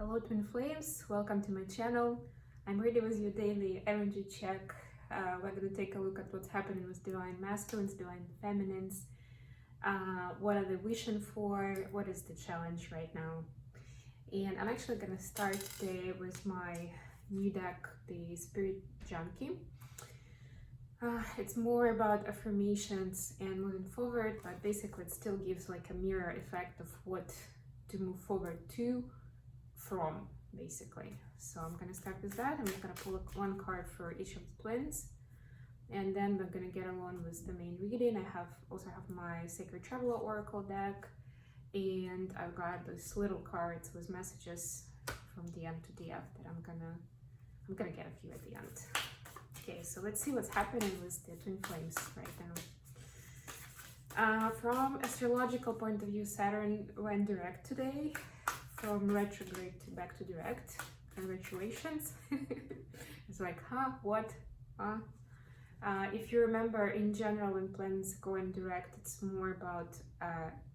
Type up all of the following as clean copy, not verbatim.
Hello twin flames, welcome to my channel. I'm ready with your daily energy check. We're going to take a look at what's happening with divine masculines, divine feminines. What are they wishing for? What is the challenge right now? And I'm actually going to start today with my new deck, the Spirit Junkie. It's more about affirmations and moving forward, but basically it still gives like a mirror effect of what to move forward to from, basically. So I'm gonna start with that. I'm just gonna pull one card for each of the twins, and then we're gonna get along with the main reading. I also have my Sacred Traveler Oracle deck, and I've got those little cards with messages from DM to DF that I'm gonna get a few at the end. Okay, so let's see what's happening with the twin flames right now. From astrological point of view, Saturn went direct today, from retrograde to back to direct. Congratulations. It's like, what? If you remember, in general, when planets going direct, it's more about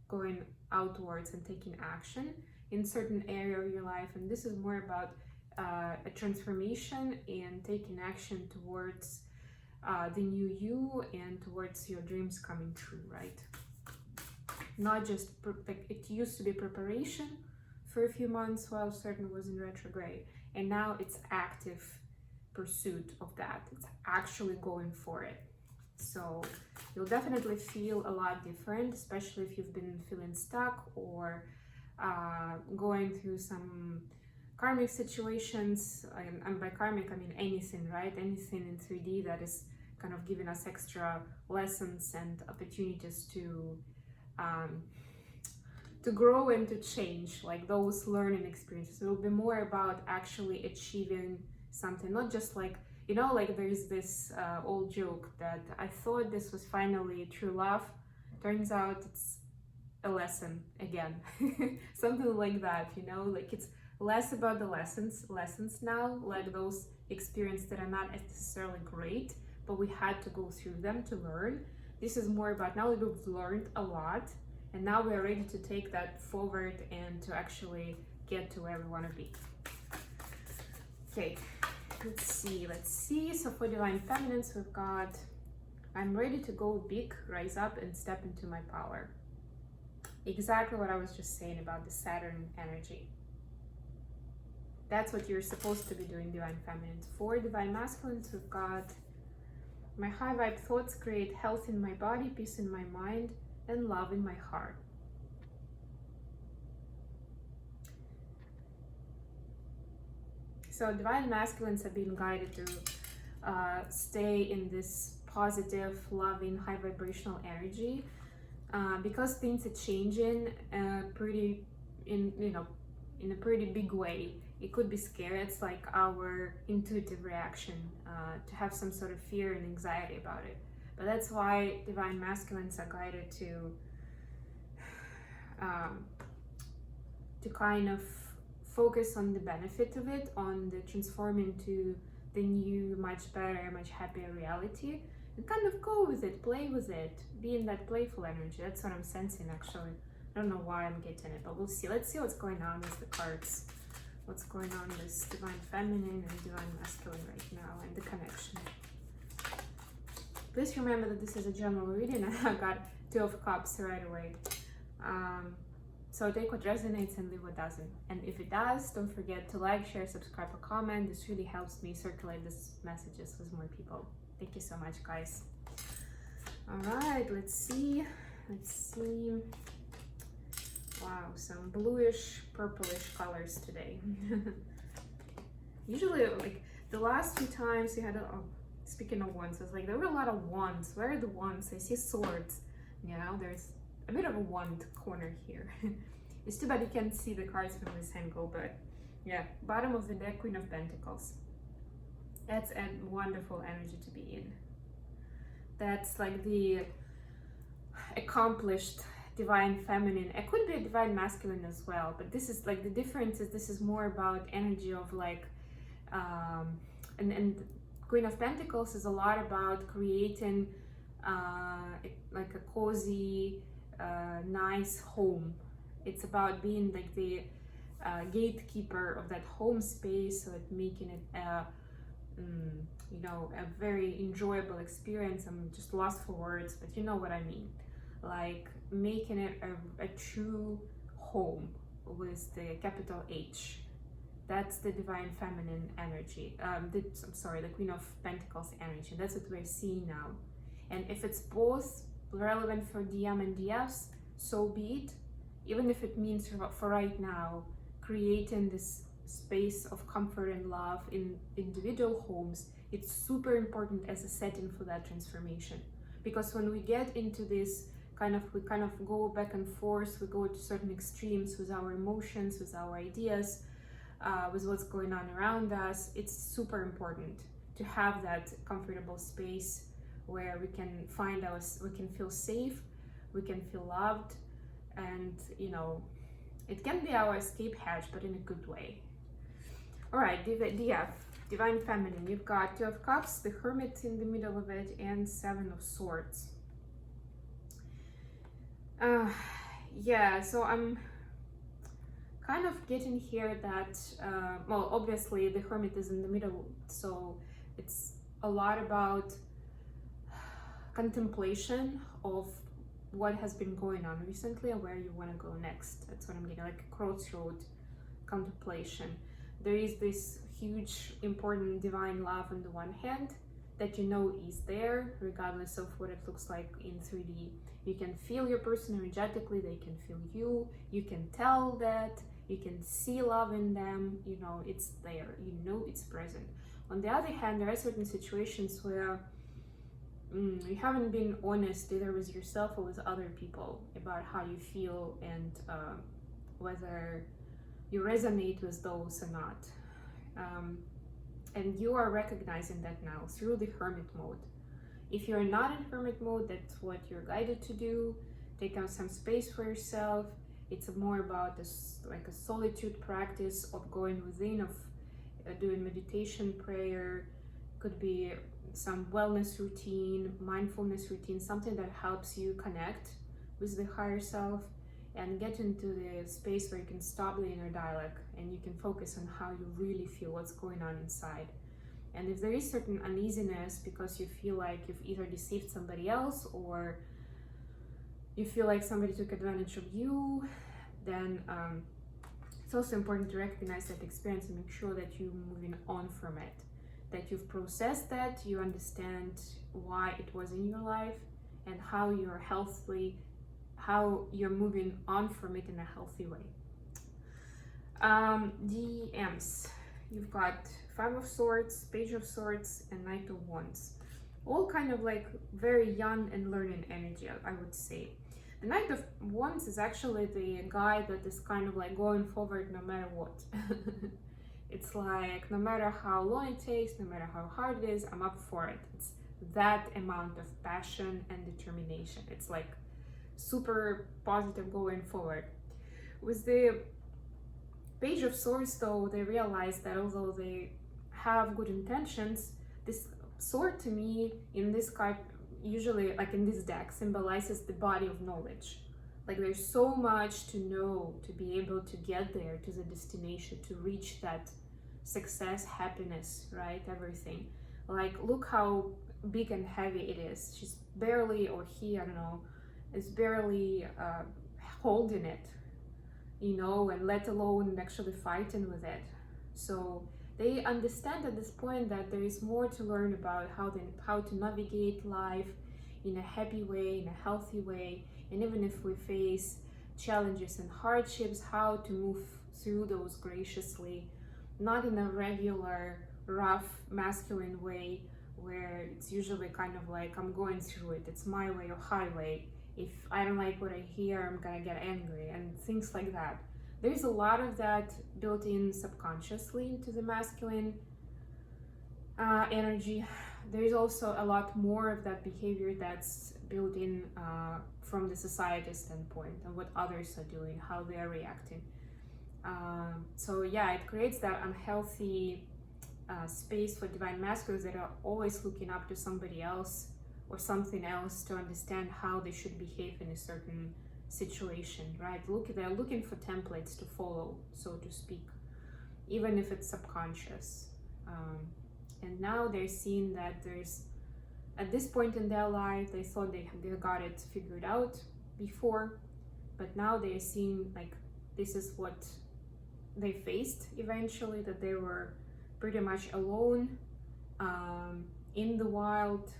going outwards and taking action in certain area of your life, and this is more about a transformation and taking action towards the new you and towards your dreams coming true, right? Not just like it used to be preparation for a few months while Saturn was in retrograde, and now it's active pursuit of that. It's actually going for it. So you'll definitely feel a lot different, especially if you've been feeling stuck or going through some karmic situations. And by karmic I mean anything, right? Anything in 3D that is kind of giving us extra lessons and opportunities to grow and to change, like those learning experiences. It will be more about actually achieving something, not just like, you know, like there's this old joke that I thought this was finally true love, turns out it's a lesson again. Something like that, you know, like it's less about the lessons now, like those experiences that are not necessarily great, but we had to go through them to learn. This is more about now that we've learned a lot, and now we're ready to take that forward and to actually get to where we want to be. Okay, let's see. So for divine feminines, we've got, I'm ready to go big, rise up and step into my power. Exactly what I was just saying about the Saturn energy. That's what you're supposed to be doing, divine feminines. For divine masculines, we've got, my high vibe thoughts create health in my body, peace in my mind, and love in my heart. So divine masculines are being guided to stay in this positive, loving, high vibrational energy because things are changing in a pretty big way. It could be scary. It's like our intuitive reaction to have some sort of fear and anxiety about it. But that's why divine masculines are guided to kind of focus on the benefit of it, on the transforming to the new, much better, much happier reality, and kind of go with it, play with it, be in that playful energy. That's what I'm sensing, actually. I don't know why I'm getting it, but we'll see. Let's see what's going on with the cards. What's going on with divine feminine and divine masculine right now, and the connection. Please remember that this is a general reading, and I got Two of Cups right away. So take what resonates and leave what doesn't. And if it does, don't forget to like, share, subscribe, or comment. This really helps me circulate these messages with more people. Thank you so much, guys. All right, let's see. Wow, some bluish, purplish colors today. Usually, like the last few times we had speaking of wands, it's like there were a lot of wands. Where are the wands? I see swords. You know, there's a bit of a wand corner here. It's too bad you can't see the cards from this angle, but yeah, bottom of the deck, Queen of Pentacles. That's a wonderful energy to be in. That's like the accomplished divine feminine. It could be a divine masculine as well, but this is like the difference is this is more about energy of like and Queen of Pentacles is a lot about creating like a cozy nice home. It's about being like the gatekeeper of that home space, so it making it you know, a very enjoyable experience. I'm just lost for words, but you know what I mean. Like making it a true home with the capital H. That's the divine feminine energy. I'm sorry, the Queen of Pentacles energy. That's what we're seeing now. And if it's both relevant for DM and DS, so be it. Even if it means for right now, creating this space of comfort and love in individual homes, it's super important as a setting for that transformation. Because when we get into this we kind of go back and forth, we go to certain extremes with our emotions, with our ideas, with what's going on around us, it's super important to have that comfortable space where we can we can feel safe, we can feel loved, and you know, it can be our escape hatch, but in a good way. All right, DF, Divine Feminine, you've got Two of Cups, the Hermit in the middle of it, and Seven of Swords. Yeah, so I'm kind of getting here that, well, obviously the Hermit is in the middle, so it's a lot about contemplation of what has been going on recently and where you want to go next. That's what I'm getting, like a crossroad contemplation. There is this huge, important divine love on the one hand that you know is there, regardless of what it looks like in 3D. You can feel your person energetically, they can feel you, you can tell that, you can see love in them, you know, it's there, you know it's present. On the other hand, there are certain situations where you haven't been honest either with yourself or with other people about how you feel and whether you resonate with those or not. And you are recognizing that now through the Hermit mode. If you're not in Hermit mode, that's what you're guided to do. Take out some space for yourself. It's more about this, like a solitude practice of going within, of doing meditation, prayer. Could be some wellness routine, mindfulness routine, something that helps you connect with the higher self and get into the space where you can stop the inner dialogue and you can focus on how you really feel, what's going on inside. And if there is certain uneasiness because you feel like you've either deceived somebody else or you feel like somebody took advantage of you, then it's also important to recognize that experience and make sure that you're moving on from it, that you've processed that, you understand why it was in your life and how you're healthily, how you're moving on from it in a healthy way. DMs, you've got Five of Swords, Page of Swords, and Knight of Wands. All kind of like very young and learning energy, I would say. The Knight of Wands is actually the guy that is kind of like going forward no matter what. It's like, no matter how long it takes, no matter how hard it is, I'm up for it. It's that amount of passion and determination. It's like super positive going forward. With the Page of Swords, though, they realize that although they have good intentions, this sword to me in this card, usually like in this deck, symbolizes the body of knowledge. Like there's so much to know to be able to get there to the destination, to reach that success, happiness, right? Everything. Like look how big and heavy it is. She's barely, or he, I don't know, is barely holding it, you know, and let alone actually fighting with it. So they understand at this point that there is more to learn about how to navigate life in a happy way, in a healthy way, and even if we face challenges and hardships, how to move through those graciously, not in a regular, rough, masculine way where it's usually kind of like, I'm going through it, it's my way or highway. If I don't like what I hear, I'm gonna get angry, and things like that. There's a lot of that built in subconsciously into the masculine energy. There's also a lot more of that behavior that's built in from the society standpoint and what others are doing, how they're reacting. So yeah, it creates that unhealthy space for divine masculines that are always looking up to somebody else or something else to understand how they should behave in a certain situation, right? They're looking for templates to follow, so to speak, even if it's subconscious. And now they're seeing that there's, at this point in their life, they thought they got it figured out before, but now they're seeing like this is what they faced eventually, that they were pretty much alone in the wild,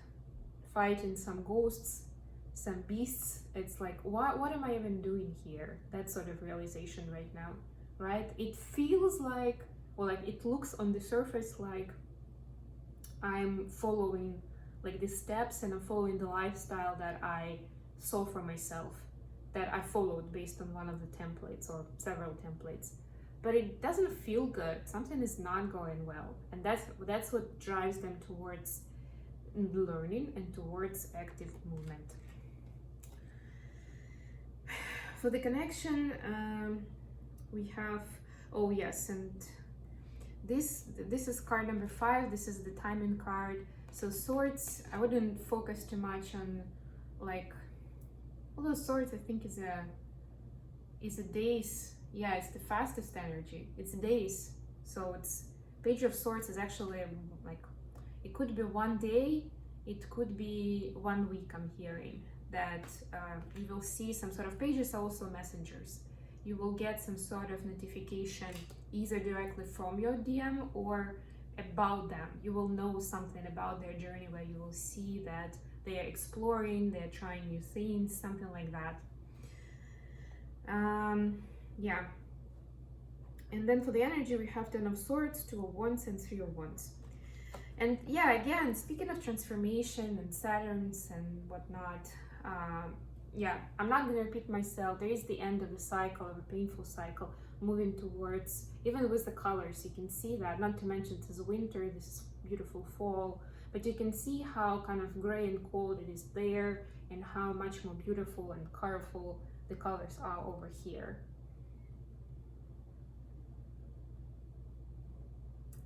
fighting some ghosts, some beasts. It's like, what am I even doing here? That sort of realization right now, right? It feels like, well, like it looks on the surface like I'm following like the steps and I'm following the lifestyle that I saw for myself, that I followed based on one of the templates or several templates. But it doesn't feel good. Something is not going well, and that's what drives them towards learning and towards active movement. For the connection, we have, oh yes, and this is card number 5. This is the timing card. So swords, I wouldn't focus too much on, like, although swords I think is a days. Yeah, it's the fastest energy. It's days. So it's Page of Swords is actually like, it could be one day, it could be 1 week. I'm hearing that you will see some sort of, pages are also messengers. You will get some sort of notification either directly from your DM or about them. You will know something about their journey where you will see that they are exploring, they're trying new things, something like that. Yeah. And then for the energy, we have 10 of Swords, 2 of Wands, and 3 of Wands. And yeah, again, speaking of transformation and Saturns and whatnot, yeah, I'm not going to repeat myself. There is the end of the cycle, of a painful cycle, moving towards, even with the colors, you can see that, not to mention this is winter, this is beautiful fall, but you can see how kind of gray and cold it is there, and how much more beautiful and colorful the colors are over here.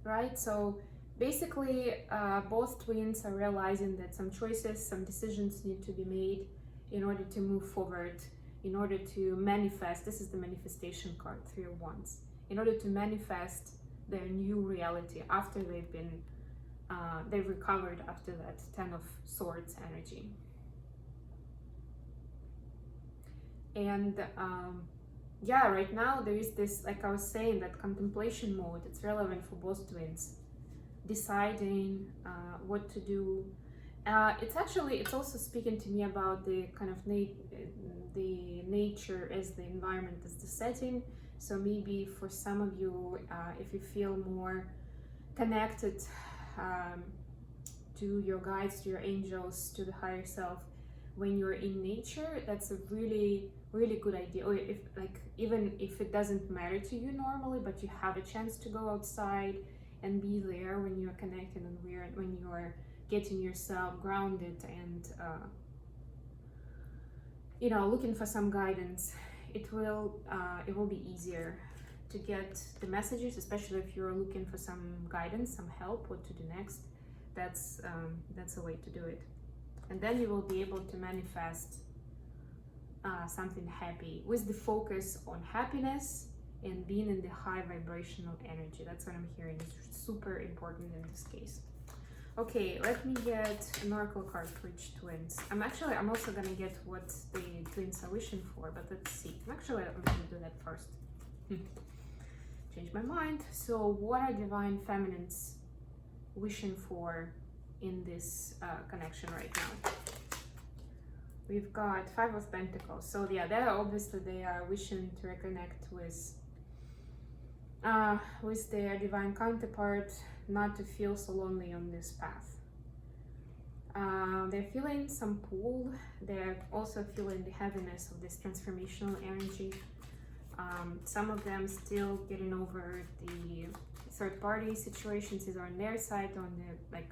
Right, so basically both twins are realizing that some choices, some decisions need to be made in order to move forward, in order to manifest. This is the manifestation card, 3 of Wands, in order to manifest their new reality after they've been they've recovered after that 10 of Swords energy. And yeah, right now there is this, like I was saying, that contemplation mode. It's relevant for both twins, deciding what to do. It's also speaking to me about the kind of the nature as the environment, as the setting. So maybe for some of you, if you feel more connected to your guides, to your angels, to the higher self, when you're in nature, that's a really good idea. Or if, like, even if it doesn't matter to you normally, but you have a chance to go outside and be there when you're connected and when you're getting yourself grounded and you know, looking for some guidance, it will be easier to get the messages, especially if you're looking for some guidance, some help, what to do next. That's a way to do it. And then you will be able to manifest something happy with the focus on happiness and being in the high vibrational energy. That's what I'm hearing. It's super important in this case. Okay, let me get an oracle card for each twins. I'm also gonna get what the twins are wishing for, but let's see. I'm gonna do that first. Change my mind. So what are divine feminines wishing for in this connection right now? We've got 5 of Pentacles. So yeah, they are wishing to reconnect with their divine counterpart, not to feel so lonely on this path. They're feeling some pull. They're also feeling the heaviness of this transformational energy. Some of them still getting over the third-party situations, either on their side, on the, like,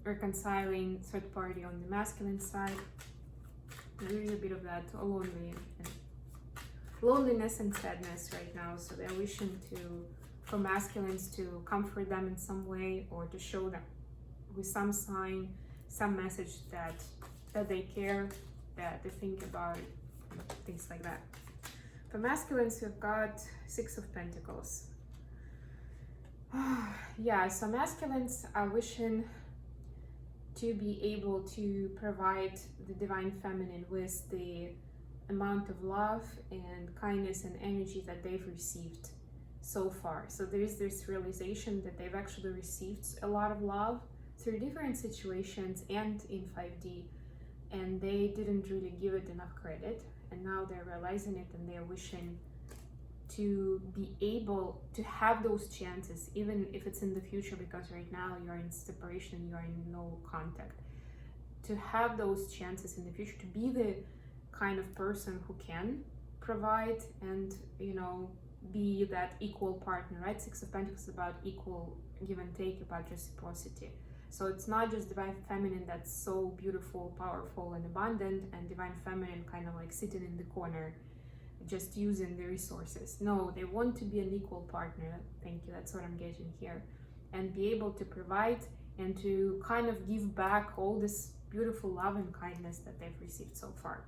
reconciling third party on the masculine side. There is a bit of that loneliness and sadness right now. So they're wishing for masculines to comfort them in some way, or to show them with some sign, some message that they care, that they think about things like that. For masculines, we've got Six of Pentacles. Yeah, so masculines are wishing to be able to provide the divine feminine with the amount of love and kindness and energy that they've received so far. So there is this realization that they've actually received a lot of love through different situations and in 5D, and they didn't really give it enough credit, and now they're realizing it and they're wishing to be able to have those chances, even if it's in the future, because right now you're in separation, you're in no contact, to have those chances in the future to be the kind of person who can provide and, you know, be that equal partner, right? Six of Pentacles is about equal give and take, about reciprocity. So it's not just divine feminine that's so beautiful, powerful, and abundant, and divine feminine kind of like sitting in the corner just using the resources. No, they want to be an equal partner. Thank you, that's what I'm getting here. And be able to provide and to kind of give back all this beautiful love and kindness that they've received so far.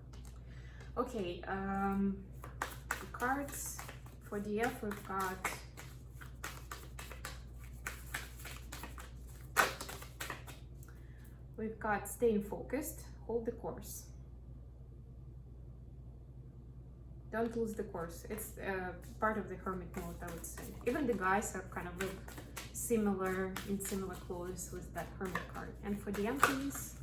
Okay, the cards for the F, we've got staying focused, hold the course. Don't lose the course. It's part of the hermit mode, I would say. Even the guys are kind of look similar, in similar clothes with that hermit card. And for the empties,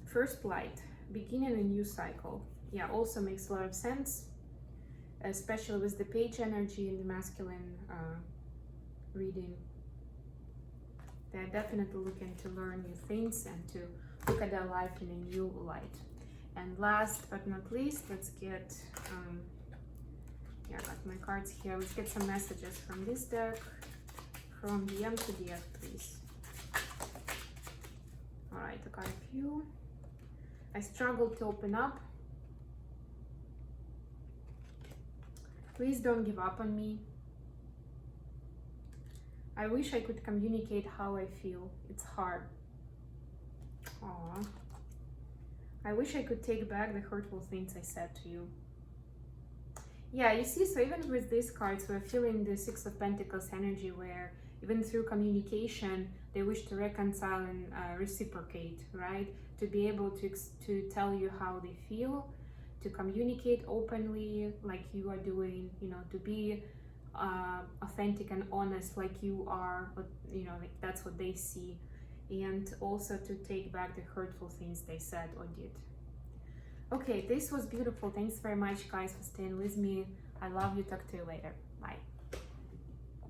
first light, beginning a new cycle. Yeah, also makes a lot of sense, especially with the page energy in the masculine reading. They're definitely looking to learn new things and to look at their life in a new light. And last but not least, let's get, yeah, I got my cards here. Let's get some messages from this deck, from the M to the F, please. All right, I got a few. I struggled to open up. Please don't give up on me. I wish I could communicate how I feel. It's hard. Aww. I wish I could take back the hurtful things I said to you. Yeah, you see, so even with these cards, we're feeling the Six of Pentacles energy, where even through communication, they wish to reconcile and reciprocate, right? To be able to tell you how they feel, to communicate openly like you are doing, you know, to be authentic and honest like you are, but, you know, like that's what they see. And also to take back the hurtful things they said or did. Okay, this was beautiful. Thanks very much, guys, for staying with me. I love you. Talk to you later. Bye.